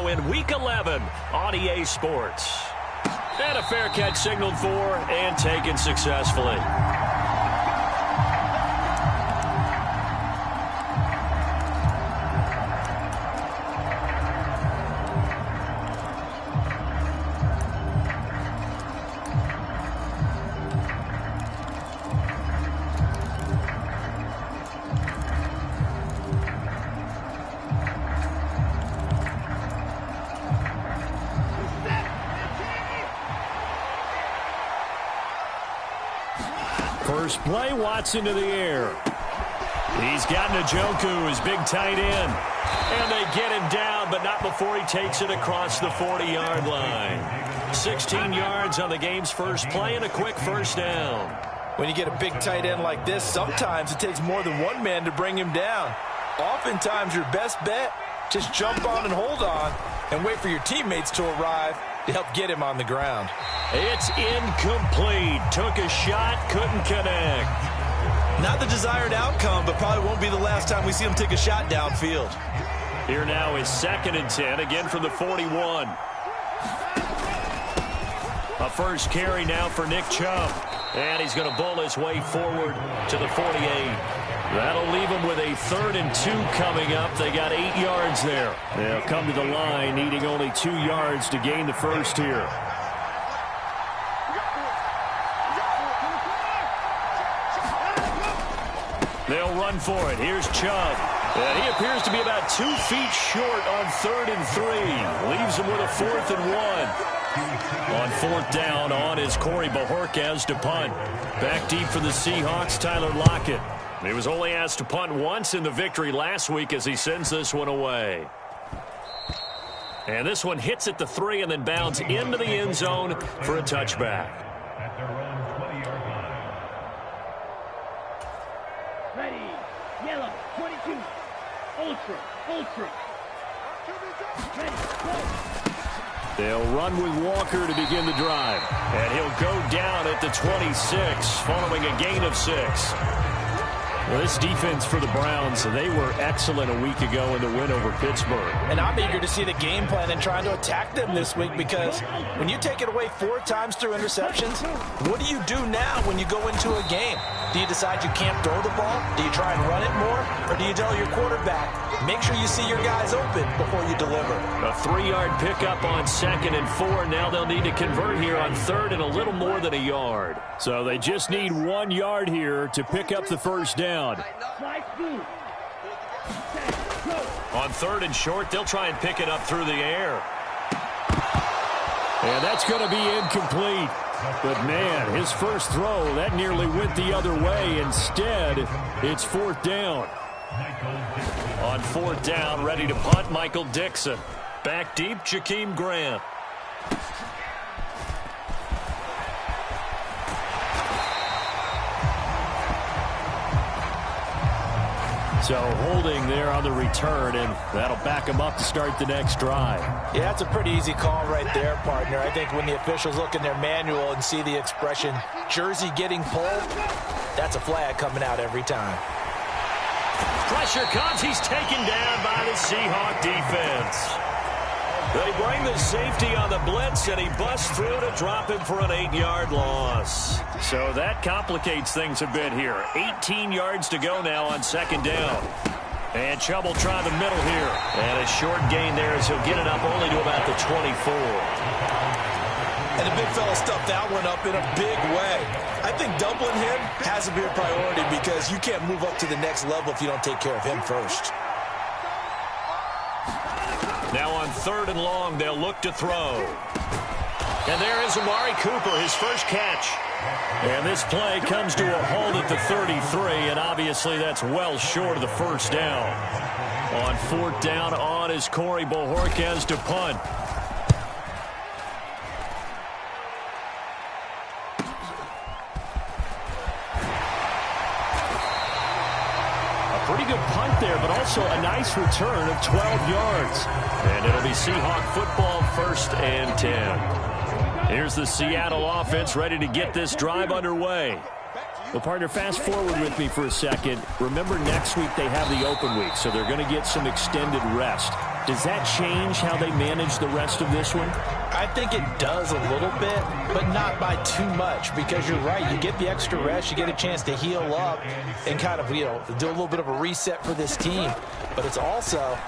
now in Week 11 on EA Sports. And a fair catch signaled for and taken successfully. First play, Watson to the air. He's got Njoku, his big tight end. And they get him down, but not before he takes it across the 40-yard line. 16 yards on the game's first play and a quick first down. When you get a big tight end like this, sometimes it takes more than one man to bring him down. Oftentimes, your best bet, just jump on and hold on and wait for your teammates to arrive to help get him on the ground. It's incomplete. Took a shot, couldn't connect. Not the desired outcome, but probably won't be the last time we see him take a shot downfield. Here now is 2nd and 10, again from the 41. A first carry now for Nick Chubb. And he's going to bull his way forward to the 48. That'll leave him with a 3rd and 2 coming up. They got 8 yards there. They'll come to the line, needing only 2 yards to gain the first here. They'll run for it. Here's Chubb. And he appears to be about 2 feet short on 3rd and 3. Leaves him with a 4th and 1. On 4th down, on is Corey Bojorquez to punt. Back deep for the Seahawks, Tyler Lockett. He was only asked to punt once in the victory last week as he sends this one away. And this one hits at the 3 and then bounds into the end zone for a touchback. Ready, yellow, 22, ultra. Ready, go. They'll run with Walker to begin the drive. And he'll go down at the 26, following a gain of 6. Well, this defense for the Browns, they were excellent a week ago in the win over Pittsburgh. And I'm eager to see the game plan and trying to attack them this week, because when you take it away 4 times through interceptions, what do you do now when you go into a game? Do you decide you can't throw the ball? Do you try and run it more? Or do you tell your quarterback, make sure you see your guys open before you deliver? A 3-yard pickup on 2nd and 4. Now they'll need to convert here on 3rd and a little more than a yard. So they just need 1 yard here to pick up the first down. On 3rd and short, they'll try and pick it up through the air. And that's going to be incomplete. But, man, his first throw, that nearly went the other way. Instead, it's 4th down. On 4th down, ready to punt, Michael Dixon. Back deep, Jakeem Grant. So holding there on the return, and that'll back him up to start the next drive. Yeah, that's a pretty easy call right there, partner. I think when the officials look in their manual and see the expression, jersey getting pulled, that's a flag coming out every time. Pressure comes. He's taken down by the Seahawk defense. They bring the safety on the blitz, and he busts through to drop him for an 8-yard loss. So that complicates things a bit here. 18 yards to go now on 2nd down. And Chubb will try the middle here. And a short gain there as he'll get it up only to about the 24. And the big fella stuffed that one up in a big way. I think doubling him has to be a priority, because you can't move up to the next level if you don't take care of him first. Now on 3rd and long, they'll look to throw. And there is Amari Cooper, his first catch. And this play comes to a halt at the 33, and obviously that's well short of the first down. On 4th down, on is Corey Bojorquez to punt. Pretty good punt there, but also a nice return of 12 yards. And it'll be Seahawk football, 1st and 10. Here's the Seattle offense ready to get this drive underway. Well, partner, fast forward with me for a second. Remember, next week they have the open week, so they're going to get some extended rest. Does that change how they manage the rest of this one? I think it does a little bit, but not by too much, because you're right. You get the extra rest, you get a chance to heal up and kind of, do a little bit of a reset for this team. But it's also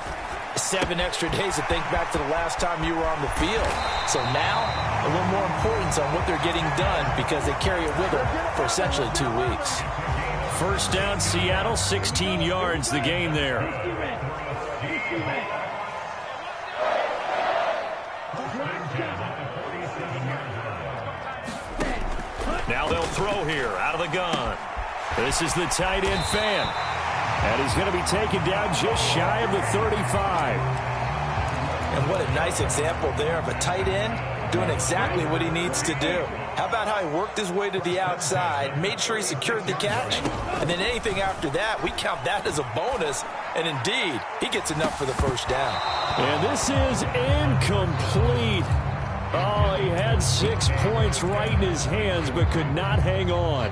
7 extra days to think back to the last time you were on the field. So now, a little more importance on what they're getting done, because they carry it with them for essentially 2 weeks. First down, Seattle, 16 yards the game there. Now they'll throw here out of the gun. This is the tight end fan. And he's going to be taken down just shy of the 35. And what a nice example there of a tight end doing exactly what he needs to do. How about how he worked his way to the outside, made sure he secured the catch, and then anything after that, we count that as a bonus. And indeed, he gets enough for the first down. And this is incomplete. Oh, he had 6 points right in his hands, but could not hang on.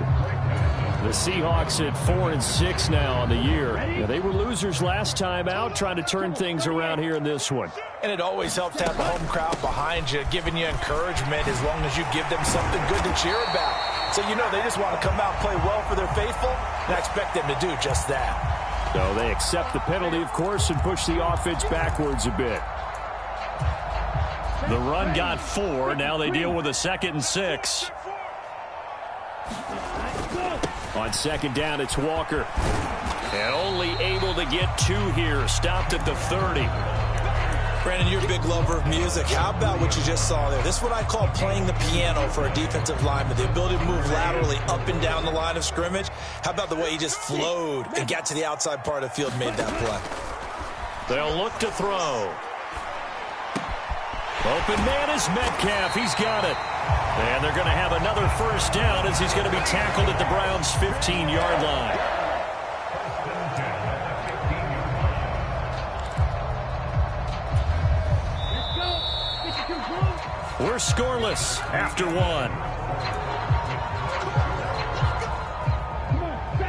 The Seahawks at 4-6 now on the year. Yeah, they were losers last time out, trying to turn things around here in this one. And it always helps to have the home crowd behind you, giving you encouragement as long as you give them something good to cheer about. So they just want to come out and play well for their faithful, and I expect them to do just that. So they accept the penalty, of course, and push the offense backwards a bit. The run got 4. Now they deal with a 2nd and 6. On 2nd down, it's Walker. And only able to get 2 here. Stopped at the 30. Brandon, you're a big lover of music. How about what you just saw there? This is what I call playing the piano for a defensive lineman. The ability to move laterally up and down the line of scrimmage. How about the way he just flowed and got to the outside part of the field and made that play? They'll look to throw. Open man is Metcalf. He's got it. And they're going to have another first down as he's going to be tackled at the Browns' 15-yard line. We're scoreless after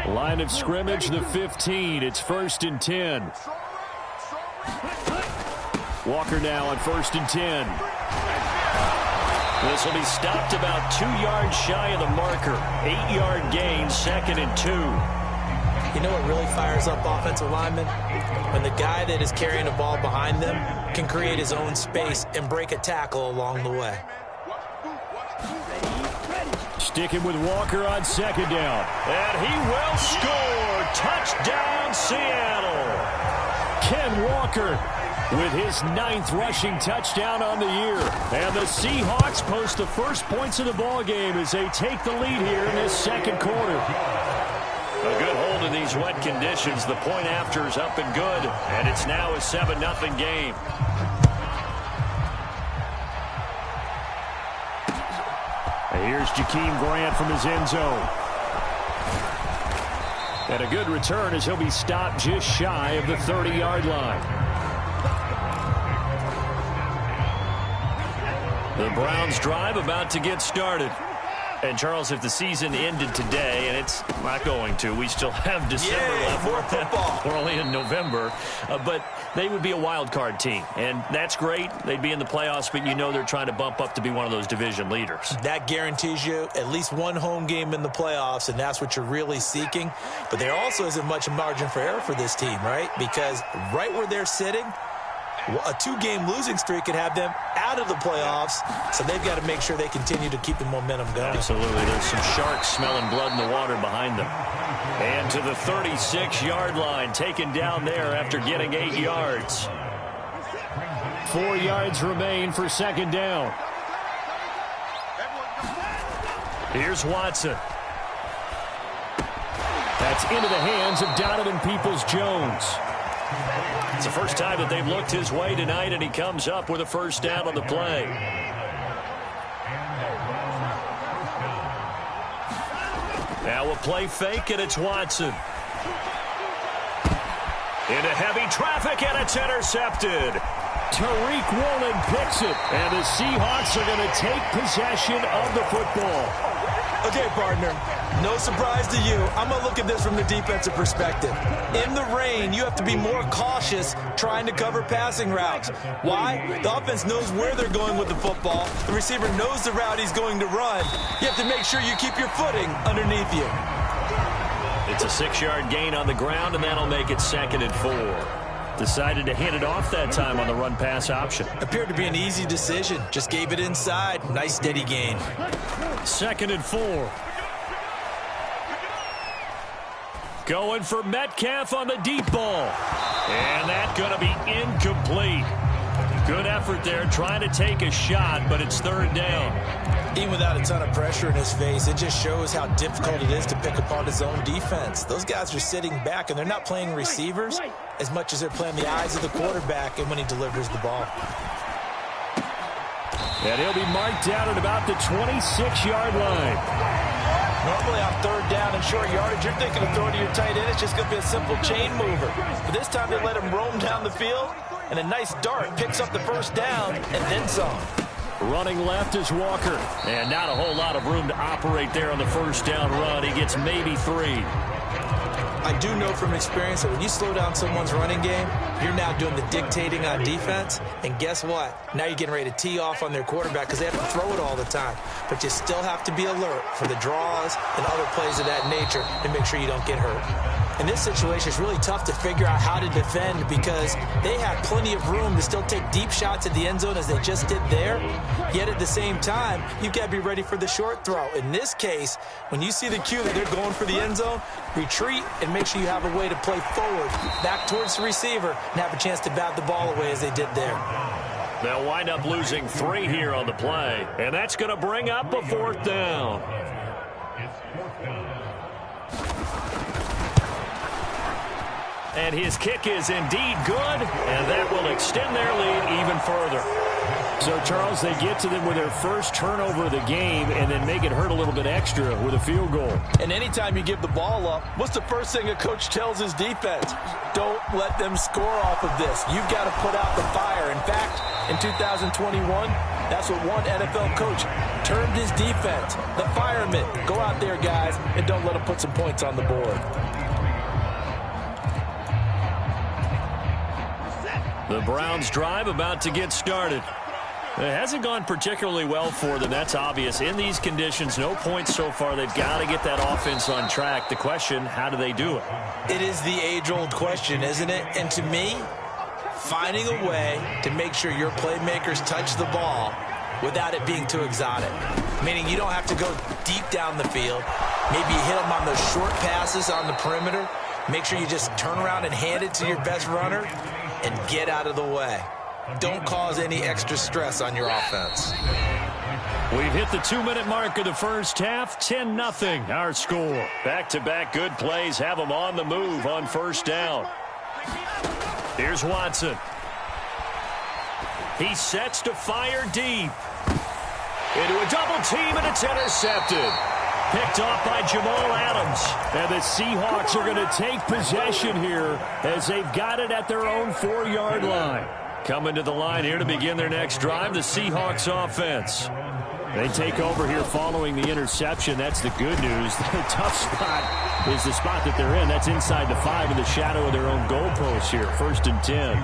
1. Line of scrimmage, the 15. It's 1st and 10. Walker now on 1st and 10. This will be stopped about 2 yards shy of the marker. 8-yard gain, 2nd and 2. You know what really fires up offensive linemen? When the guy that is carrying the ball behind them can create his own space and break a tackle along the way. Sticking with Walker on 2nd down. And he will score. Touchdown, Seattle. Ken Walker with his 9th rushing touchdown on the year. And the Seahawks post the first points of the ball game as they take the lead here in this 2nd quarter. A good hold in these wet conditions. The point after is up and good, and it's now a 7-0 game. And here's Jakeem Grant from his end zone. And a good return as he'll be stopped just shy of the 30-yard line. The Browns drive about to get started. And, Charles, if the season ended today, and it's not going to, we still have December left. More football. We're only in November. But they would be a wild card team. And that's great. They'd be in the playoffs, but they're trying to bump up to be one of those division leaders. That guarantees you at least one home game in the playoffs, and that's what you're really seeking. But there also isn't much margin for error for this team, right? Because right where they're sitting, a 2-game losing streak could have them out of the playoffs, so they've got to make sure they continue to keep the momentum going. Absolutely. There's some sharks smelling blood in the water behind them. And to the 36-yard line, taken down there after getting 8 yards. 4 yards remain for 2nd down. Here's Watson. That's into the hands of Donovan Peoples-Jones. It's the first time that they've looked his way tonight, and he comes up with a first down on the play. Now a play fake, and it's Watson. Into heavy traffic, and it's intercepted. Tariq Woolen picks it, and the Seahawks are going to take possession of the football. Okay, partner, No surprise to you. I'm going to look at this from the defensive perspective. In the rain, you have to be more cautious trying to cover passing routes. Why? The offense knows where they're going with the football. The receiver knows the route he's going to run. You have to make sure you keep your footing underneath you. It's a 6-yard gain on the ground, and that'll make it 2nd and 4. Decided to hand it off that time on the run-pass option. Appeared to be an easy decision. Just gave it inside. Nice steady gain. 2nd and 4. Going for Metcalf on the deep ball. And that's going to be incomplete. Good effort there trying to take a shot, but it's 3rd down. Even without a ton of pressure in his face, it just shows how difficult it is to pick apart his own defense. Those guys are sitting back, and they're not playing receivers as much as they're playing the eyes of the quarterback and when he delivers the ball. And he'll be marked down at about the 26-yard line. Normally on 3rd down and short yardage, you're thinking of throwing to your tight end. It's just going to be a simple chain mover. But this time they let him roam down the field, and a nice dart picks up the 1st down and then some. Running left is Walker. And not a whole lot of room to operate there on the 1st down run. He gets maybe 3. I do know from experience that when you slow down someone's running game, you're now doing the dictating on defense. And guess what? Now you're getting ready to tee off on their quarterback because they have to throw it all the time. But you still have to be alert for the draws and other plays of that nature to make sure you don't get hurt. In this situation, it's really tough to figure out how to defend because they have plenty of room to still take deep shots at the end zone as they just did there. Yet at the same time, you've got to be ready for the short throw. In this case, when you see the cue that they're going for the end zone, retreat and make sure you have a way to play forward, back towards the receiver, and have a chance to bat the ball away as they did there. They'll wind up losing 3 here on the play, and that's going to bring up a 4th down. And his kick is indeed good, and that will extend their lead even further. So, Charles, they get to them with their first turnover of the game and then make it hurt a little bit extra with a field goal. And anytime you give the ball up, what's the first thing a coach tells his defense? Don't let them score off of this. You've got to put out the fire. In fact, in 2021, that's what one NFL coach termed his defense. The firemen. Go out there, guys, and don't let them put some points on the board. The Browns' drive about to get started. It hasn't gone particularly well for them. That's obvious. In these conditions, no points so far. They've got to get that offense on track. The question, how do they do it? It is the age-old question, isn't it? And to me, finding a way to make sure your playmakers touch the ball without it being too exotic. Meaning you don't have to go deep down the field. Maybe you hit them on those short passes on the perimeter. Make sure you just turn around and hand it to your best runner and get out of the way. Don't cause any extra stress on your offense. We've hit the 2-minute mark of the first half. 10-0 our score. Back-to-back good plays have them on the move on 1st down. Here's Watson. He sets to fire deep. Into a double team, and it's intercepted. Picked off by Jamal Adams. And the Seahawks are going to take possession here as they've got it at their own 4-yard line. Coming to the line here to begin their next drive, the Seahawks offense. They take over here following the interception. That's the good news. The tough spot is the spot that they're in. That's inside the 5 in the shadow of their own goalpost here. 1st and 10.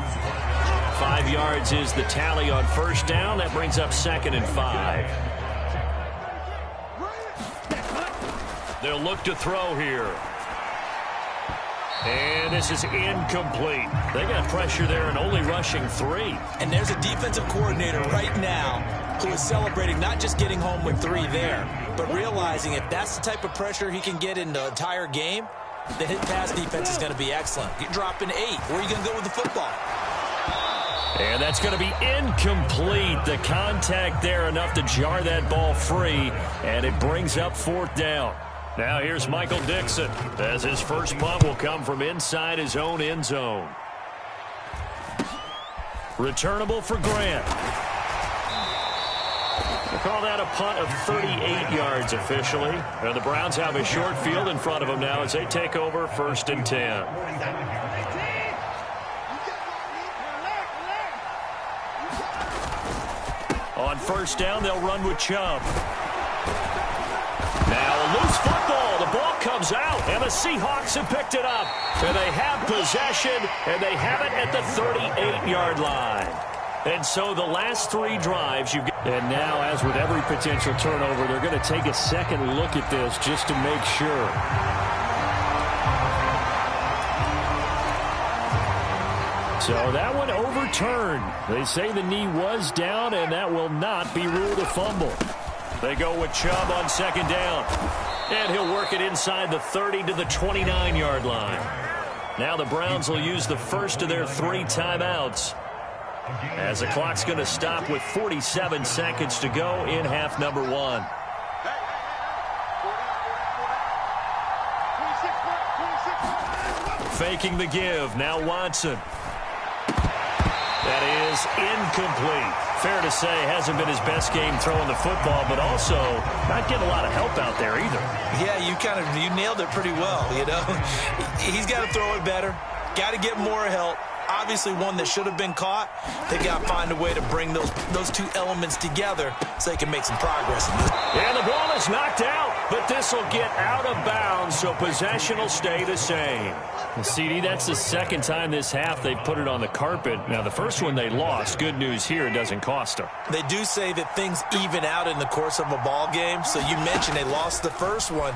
5 yards is the tally on 1st down. That brings up 2nd and 5. They'll look to throw here. And this is incomplete. They got pressure there and only rushing 3. And there's a defensive coordinator right now who is celebrating not just getting home with 3 there, but realizing if that's the type of pressure he can get in the entire game, then his pass defense is going to be excellent. You're dropping 8. Where are you going to go with the football? And that's going to be incomplete. The contact there enough to jar that ball free, and it brings up 4th down. Now here's Michael Dixon as his first punt will come from inside his own end zone. Returnable for Grant. We'll call that a punt of 38 yards officially. And the Browns have a short field in front of them now as they take over 1st and 10. On 1st down, they'll run with Chubb. Now a loose football. The ball comes out, and the Seahawks have picked it up. And they have possession, and they have it at the 38-yard line. And so the last three drives, and now, as with every potential turnover, they're going to take a second look at this just to make sure. So that one overturned. They say the knee was down, and that will not be ruled a fumble. They go with Chubb on second down. And he'll work it inside the 30 to the 29-yard line. Now the Browns will use the first of their 3 timeouts, as the clock's going to stop with 47 seconds to go in half number 1. Faking the give. Now Watson. That is incomplete. Fair to say, hasn't been his best game throwing the football, but also not getting a lot of help out there either. Yeah, you nailed it pretty well, you know. He's got to throw it better. Got to get more help. Obviously one that should have been caught. They got to find a way to bring those two elements together so they can make some progress. And the ball is knocked out, but this will get out of bounds, so possession will stay the same. CD, that's the second time this half they've put it on the carpet. Now, the first one they lost. Good news here, it doesn't cost them. They do say that things even out in the course of a ball game. So you mentioned they lost the first one.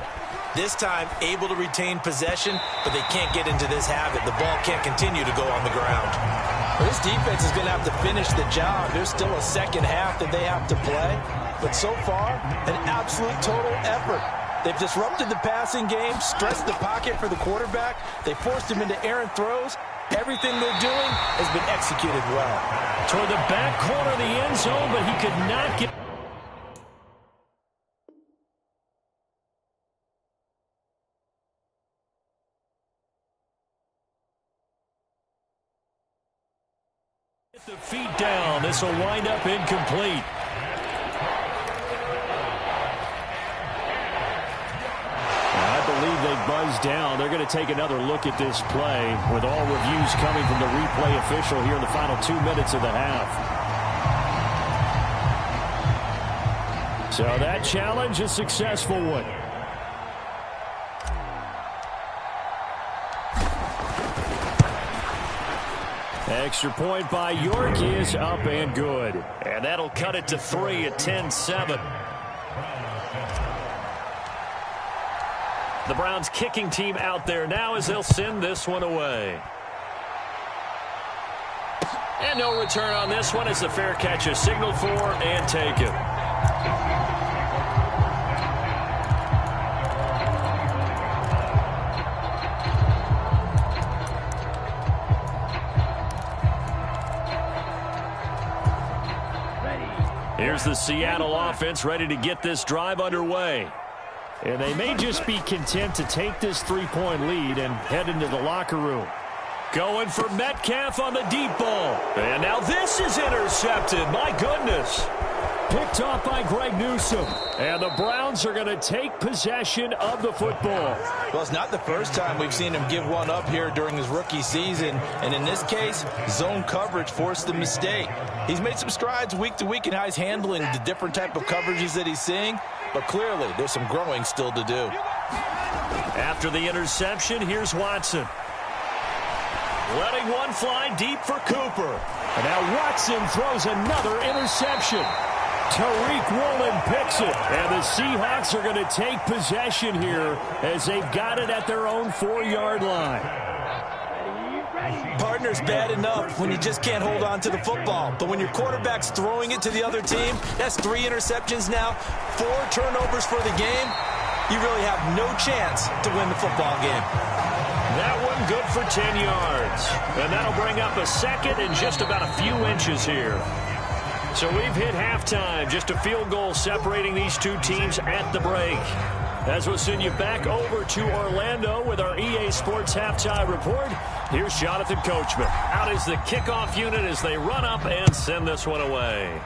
This time, able to retain possession, but they can't get into this habit. The ball can't continue to go on the ground. Well, this defense is going to have to finish the job. There's still a second half that they have to play. But so far, an absolute total effort. They've disrupted the passing game, stressed the pocket for the quarterback. They forced him into errant throws. Everything they're doing has been executed well. Toward the back corner of the end zone, but he could not get... the feet down. This will wind up incomplete. I believe they buzzed down. They're going to take another look at this play, with all reviews coming from the replay official here in the final 2 minutes of the half. So that challenge, a successful one. Extra point by York is up and good. And that'll cut it to 3 at 10-7. The Browns kicking team out there now as they'll send this one away. And no return on this one as the fair catch is signaled for and taken. Here's the Seattle offense ready to get this drive underway. And they may just be content to take this 3-point lead and head into the locker room. Going for Metcalf on the deep ball. And now this is intercepted. My goodness. Picked off by Greg Newsome. And the Browns are going to take possession of the football. Well, it's not the first time we've seen him give one up here during his rookie season. And in this case, zone coverage forced the mistake. He's made some strides week to week in how he's handling the different type of coverages that he's seeing. But clearly, there's some growing still to do. After the interception, here's Watson. Letting one fly deep for Cooper. And now Watson throws another interception. Tariq Woolen picks it. And the Seahawks are going to take possession here as they've got it at their own 4-yard line. Partner's bad enough when you just can't hold on to the football. But when your quarterback's throwing it to the other team, that's 3 interceptions now, 4 turnovers for the game. You really have no chance to win the football game. That one good for 10 yards. And that'll bring up a second and just about a few inches here. So we've hit halftime. Just a field goal separating these two teams at the break. As we'll send you back over to Orlando with our EA Sports Halftime Report, here's Jonathan Coachman. Out is the kickoff unit as they run up and send this one away.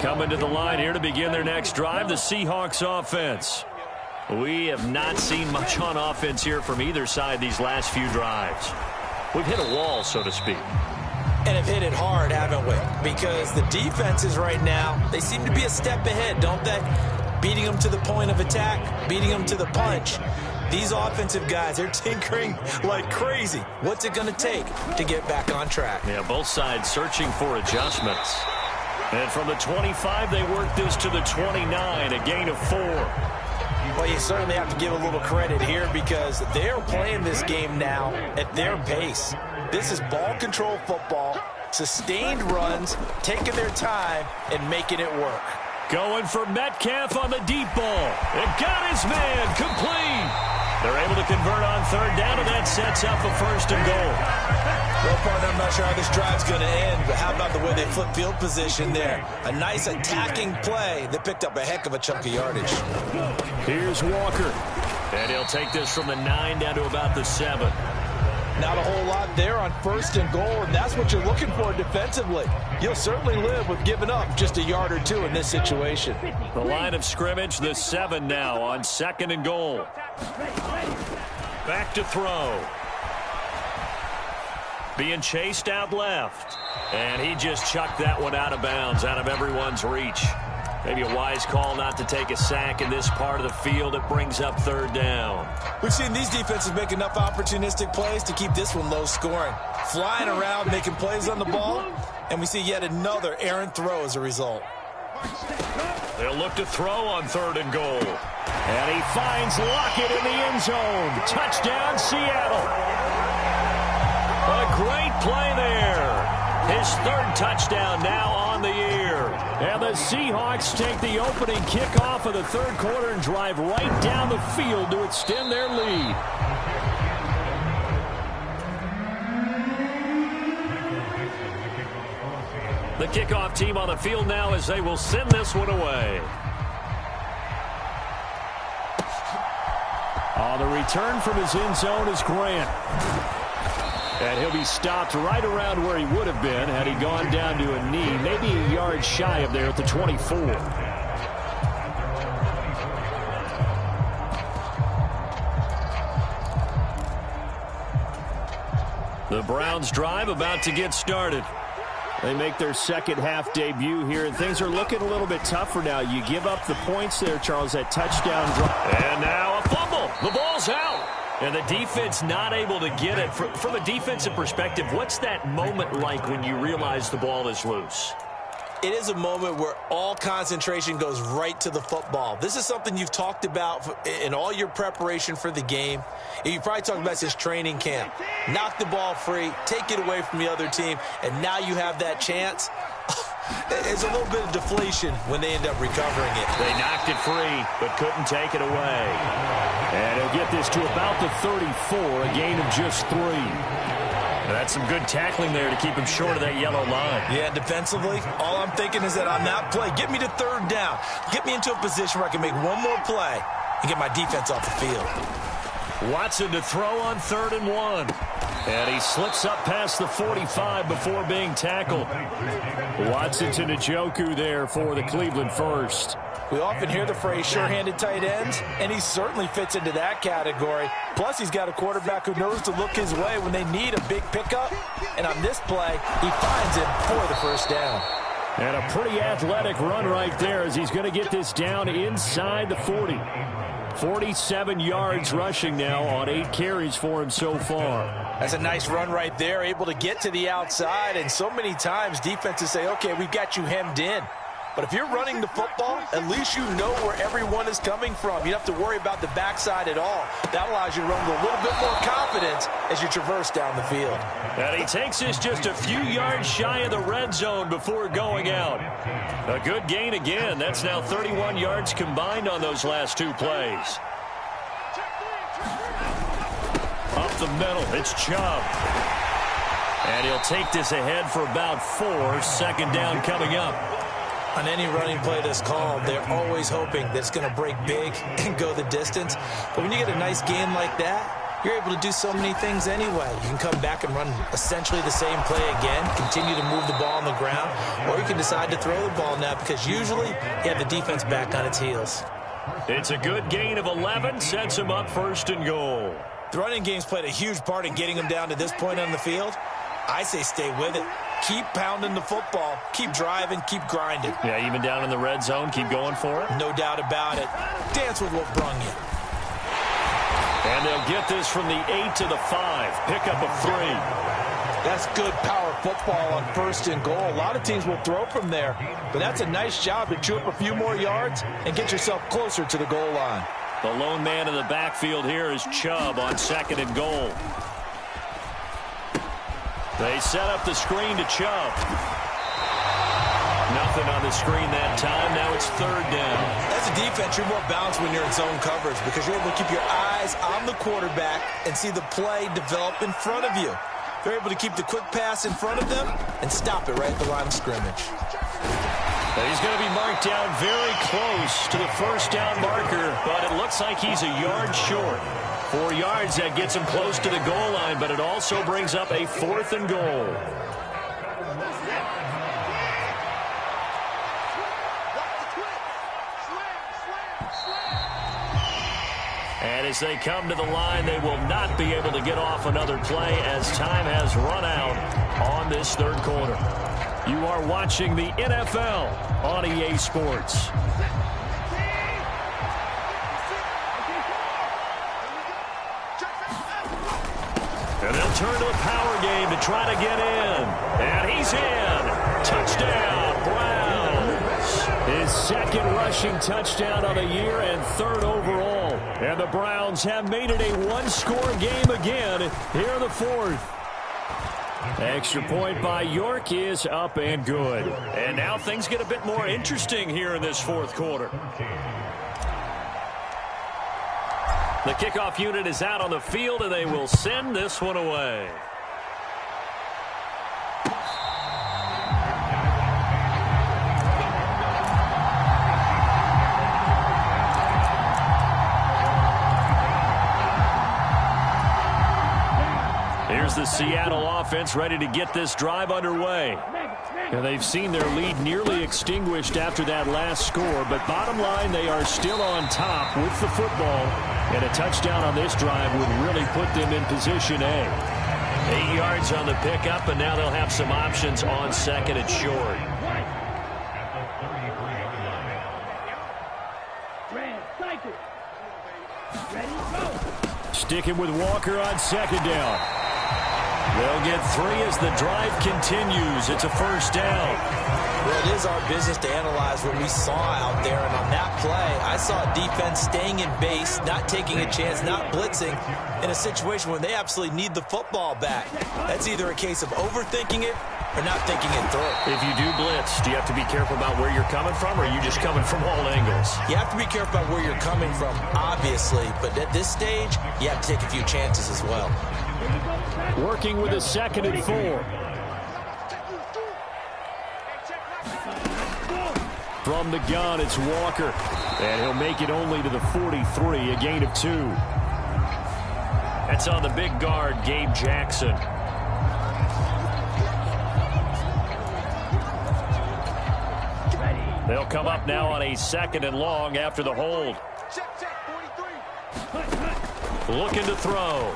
Coming to the line here to begin their next drive, the Seahawks offense. We have not seen much on offense here from either side these last few drives. We've hit a wall, so to speak. And have hit it hard, haven't we? Because the defenses right now, they seem to be a step ahead, don't they? Beating them to the point of attack, beating them to the punch. These offensive guys, they're tinkering like crazy. What's it going to take to get back on track? Yeah, both sides searching for adjustments. And from the 25, they work this to the 29, a gain of 4. Well, you certainly have to give a little credit here because they're playing this game now at their pace. This is ball control football, sustained runs, taking their time and making it work. Going for Metcalf on the deep ball. It got his man complete. They're able to convert on third down, and that sets up a first and goal. Well, partner, I'm not sure how this drive's going to end, but how about the way they flip field position there? A nice attacking play that picked up a heck of a chunk of yardage. Here's Walker. And he'll take this from the 9 down to about the 7. Not a whole lot there on first and goal, and that's what you're looking for defensively. You'll certainly live with giving up just a yard or two in this situation. The line of scrimmage, the 7 now on second and goal. Back to throw. Being chased out left. And he just chucked that one out of bounds, out of everyone's reach. Maybe a wise call not to take a sack in this part of the field. It brings up third down. We've seen these defenses make enough opportunistic plays to keep this one low scoring. Flying around, making plays on the ball, and we see yet another errant throw as a result. They'll look to throw on third and goal. And he finds Lockett in the end zone. Touchdown, Seattle. A great play there. His third touchdown now on the year. And the Seahawks take the opening kickoff of the third quarter and drive right down the field to extend their lead. The kickoff team on the field now as they will send this one away. On the return from his end zone is Grant. And he'll be stopped right around where he would have been had he gone down to a knee, maybe a yard shy of there at the 24. The Browns drive about to get started. They make their second half debut here, and things are looking a little bit tougher now. You give up the points there, Charles, that touchdown drive. And now a fumble. The ball's out. And the defense not able to get it. From a defensive perspective, what's that moment like when you realize the ball is loose? It is a moment where all concentration goes right to the football. This is something you've talked about in all your preparation for the game. You probably talked about this training camp. Knock the ball free, take it away from the other team, and now you have that chance. There's a little bit of deflation when they end up recovering it. They knocked it free, but couldn't take it away. And he'll get this to about the 34, a gain of just 3. That's some good tackling there to keep him short of that yellow line. Yeah, defensively, all I'm thinking is that on that play, get me to third down. Get me into a position where I can make one more play and get my defense off the field. Watson to throw on 3rd and 1. And he slips up past the 45 before being tackled. Watson to Njoku there for the Cleveland first. We often hear the phrase sure-handed tight ends, and he certainly fits into that category. Plus, he's got a quarterback who knows to look his way when they need a big pickup. And on this play, he finds him for the first down. And a pretty athletic run right there as he's going to get this down inside the 40. 47 yards rushing now on 8 carries for him so far. That's a nice run right there, able to get to the outside. And so many times defenses say, okay, we've got you hemmed in. But if you're running the football, at least you know where everyone is coming from. You don't have to worry about the backside at all. That allows you to run with a little bit more confidence as you traverse down the field. And he takes this just a few yards shy of the red zone before going out. A good gain again. That's now 31 yards combined on those last 2 plays. Up the middle, it's Chubb. And he'll take this ahead for about 4. Second down coming up. On any running play that's called, they're always hoping that it's going to break big and go the distance. But when you get a nice game like that, you're able to do so many things anyway. You can come back and run essentially the same play again, continue to move the ball on the ground, or you can decide to throw the ball now because usually you have the defense back on its heels. It's a good gain of 11, sets him up first and goal. The running game's played a huge part in getting him down to this point on the field. I say stay with it. Keep pounding the football. Keep driving. Keep grinding. Yeah, even down in the red zone, keep going for it. No doubt about it. Dance with what brung you. And they'll get this from the 8 to the 5. Pickup of 3. That's good power football on first and goal. A lot of teams will throw from there, but that's a nice job to chew up a few more yards and get yourself closer to the goal line. The lone man in the backfield here is Chubb on second and goal. They set up the screen to Chubb. Nothing on the screen that time. Now it's third down. As a defense, you're more balanced when you're in zone coverage because you're able to keep your eyes on the quarterback and see the play develop in front of you. They're able to keep the quick pass in front of them and stop it right at the line of scrimmage. He's going to be marked down very close to the first down marker, but it looks like he's a yard short. 4 yards, that gets him close to the goal line, but it also brings up a 4th and goal. And as they come to the line, they will not be able to get off another play as time has run out on this third quarter. You are watching the NFL on EA Sports. And they'll turn to the power game to try to get in. And he's in. Touchdown, Browns. His second rushing touchdown of the year and third overall. And the Browns have made it a one-score game again here in the fourth. Extra point by York is up and good. And now things get a bit more interesting here in this fourth quarter. The kickoff unit is out on the field, and they will send this one away. Here's the Seattle offense ready to get this drive underway. And they've seen their lead nearly extinguished after that last score, but bottom line, they are still on top with the football, and a touchdown on this drive would really put them in position A. 8 yards on the pickup, and now they'll have some options on second and short. Sticking with Walker on second down. They'll get 3 as the drive continues. It's a first down. Well, it is our business to analyze what we saw out there. And on that play, I saw a defense staying in base, not taking a chance, not blitzing in a situation where they absolutely need the football back. That's either a case of overthinking it or not thinking it through. If you do blitz, do you have to be careful about where you're coming from, or are you just coming from all angles? You have to be careful about where you're coming from, obviously. But at this stage, you have to take a few chances as well. Working with a second and 4. From the gun, it's Walker. And he'll make it only to the 43, a gain of 2. That's on the big guard, Gabe Jackson. They'll come up now on a second and long after the hold. Looking to throw.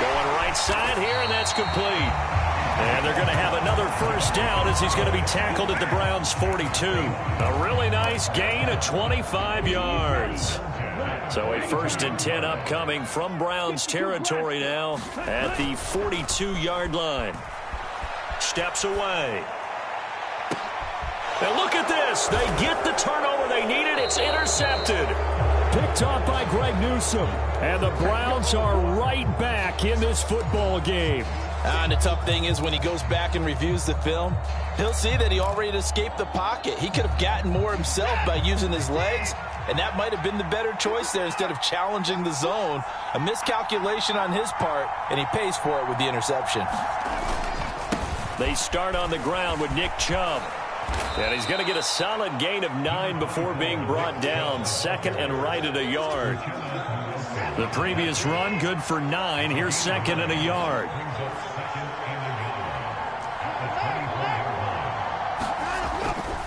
Going right side here, and that's complete. And they're going to have another first down as he's going to be tackled at the Browns' 42. A really nice gain of 25 yards. So a first and 10 upcoming from Browns territory now at the 42-yard line. Steps away. And look at this. They get the turnover they needed. It's intercepted. Picked off by Greg Newsome. And the Browns are right back in this football game. And the tough thing is when he goes back and reviews the film, he'll see that he already escaped the pocket. He could have gotten more himself by using his legs, and that might have been the better choice there instead of challenging the zone. A miscalculation on his part, and he pays for it with the interception. They start on the ground with Nick Chubb. And he's going to get a solid gain of 9 before being brought down. Second and right at a yard. The previous run, good for 9. Here's second and a yard.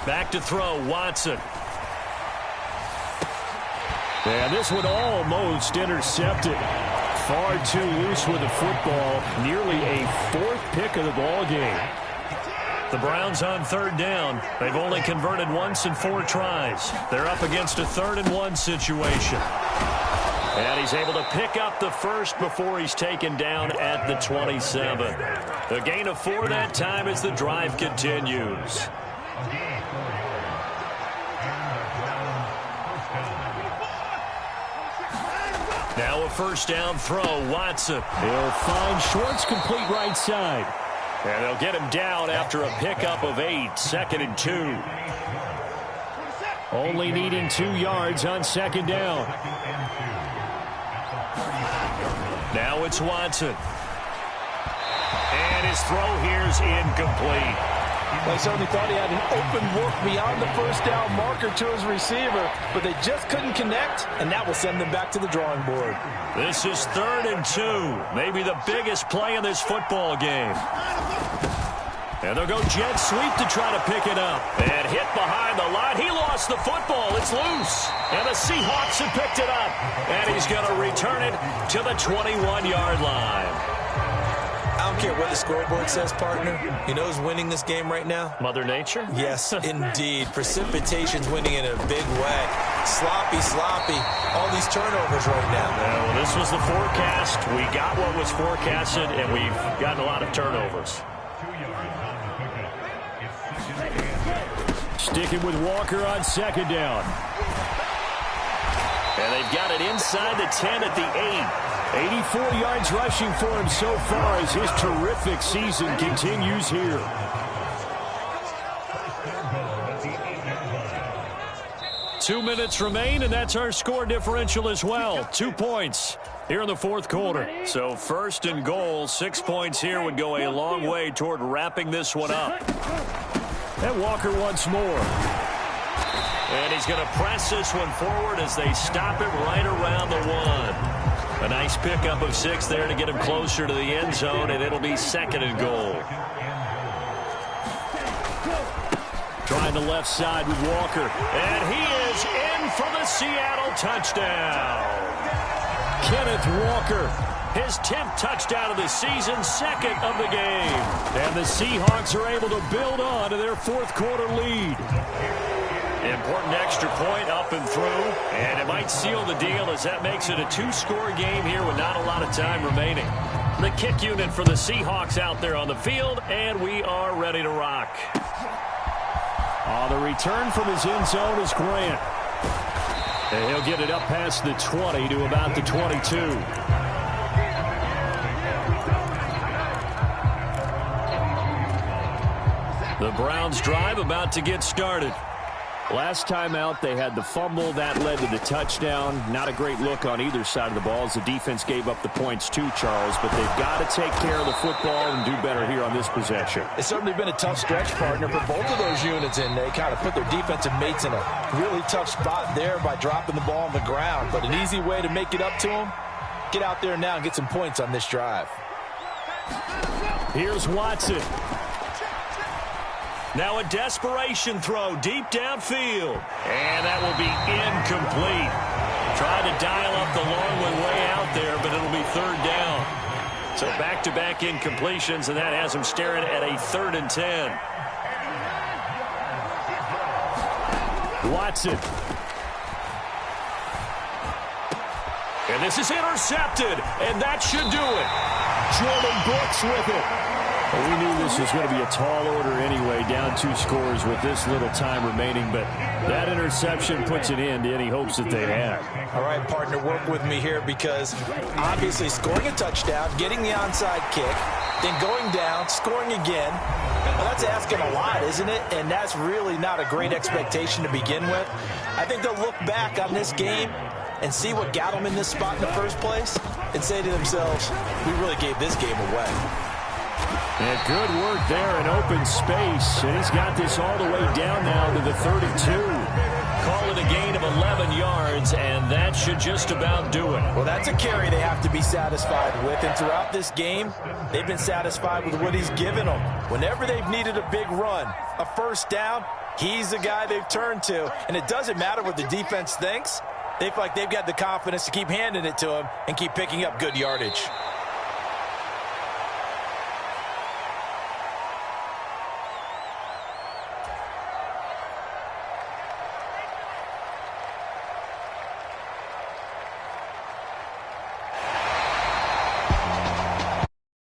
Back to throw, Watson. And this one almost intercepted. Far too loose with the football. Nearly a fourth pick of the ball game. The Browns on third down. They've only converted once in 4 tries. They're up against a 3rd-and-1 situation. And he's able to pick up the first before he's taken down at the 27. A gain of 4 that time as the drive continues. Now a first down throw, Watson. He'll find Schwartz complete right side. And they'll get him down after a pickup of 8, 2nd and 2. Only needing 2 yards on 2nd down. Now it's Watson. And his throw here's incomplete. They certainly thought he had an open look beyond the first down marker to his receiver, but they just couldn't connect, and that will send them back to the drawing board. This is 3rd and 2, maybe the biggest play in this football game. And they'll go jet sweep to try to pick it up. And hit behind the line. He lost the football. It's loose. And the Seahawks have picked it up. And he's going to return it to the 21-yard line. I don't care what the scoreboard says, partner. You know who's winning this game right now? Mother Nature? Yes, indeed. Precipitation's winning in a big way. Sloppy. All these turnovers right now. Yeah, well, this was the forecast. We got what was forecasted, and we've gotten a lot of turnovers. Sticking with Walker on 2nd down. And they've got it inside the 10 at the 8. 84 yards rushing for him so far as his terrific season continues here. Two minutes remain, and that's our score differential as well. 2 points here in the 4th quarter. So 1st and goal, 6 points here would go a long way toward wrapping this one up. And Walker once more. And he's going to press this one forward as they stop it right around the 1. A nice pickup of 6 there to get him closer to the end zone, and it'll be 2nd and goal. Trying the left side with Walker. And he is in for the Seattle touchdown. Kenneth Walker, his 10th touchdown of the season, 2nd of the game. And the Seahawks are able to build on to their 4th quarter lead. Important extra point up and through, and it might seal the deal as that makes it a 2-score game here with not a lot of time remaining. The kick unit for the Seahawks out there on the field, and we are ready to rock. The return from his end zone is Grant. And he'll get it up past the 20 to about the 22. The Browns drive about to get started. Last time out, they had the fumble. That led to the touchdown. Not a great look on either side of the ball as the defense gave up the points too, Charles. But they've got to take care of the football and do better here on this possession. It's certainly been a tough stretch, partner, for both of those units, and they kind of put their defensive mates in a really tough spot there by dropping the ball on the ground. But an easy way to make it up to them, get out there now and get some points on this drive. Here's Watson. Now a desperation throw deep downfield. And that will be incomplete. Tried to dial up the long one way out there, but it'll be 3rd down. So back-to-back incompletions, and that has him staring at a 3rd and 10. Watson. And this is intercepted, and that should do it. Jordan Brooks with it. Well, we knew this was going to be a tall order anyway, down 2 scores with this little time remaining, but that interception puts an end to any hopes that they had. All right, partner, work with me here because obviously scoring a touchdown, getting the onside kick, then going down, scoring again, well, that's asking a lot, isn't it? And that's really not a great expectation to begin with. I think they'll look back on this game and see what got them in this spot in the first place and say to themselves, we really gave this game away. And good work there in open space. And he's got this all the way down now to the 32. Call it a gain of 11 yards, and that should just about do it. Well, that's a carry they have to be satisfied with. And throughout this game, they've been satisfied with what he's given them. Whenever they've needed a big run, a first down, He's the guy they've turned to, and it doesn't matter what the defense thinks. They feel like they've got the confidence to keep handing it to him and keep picking up good yardage.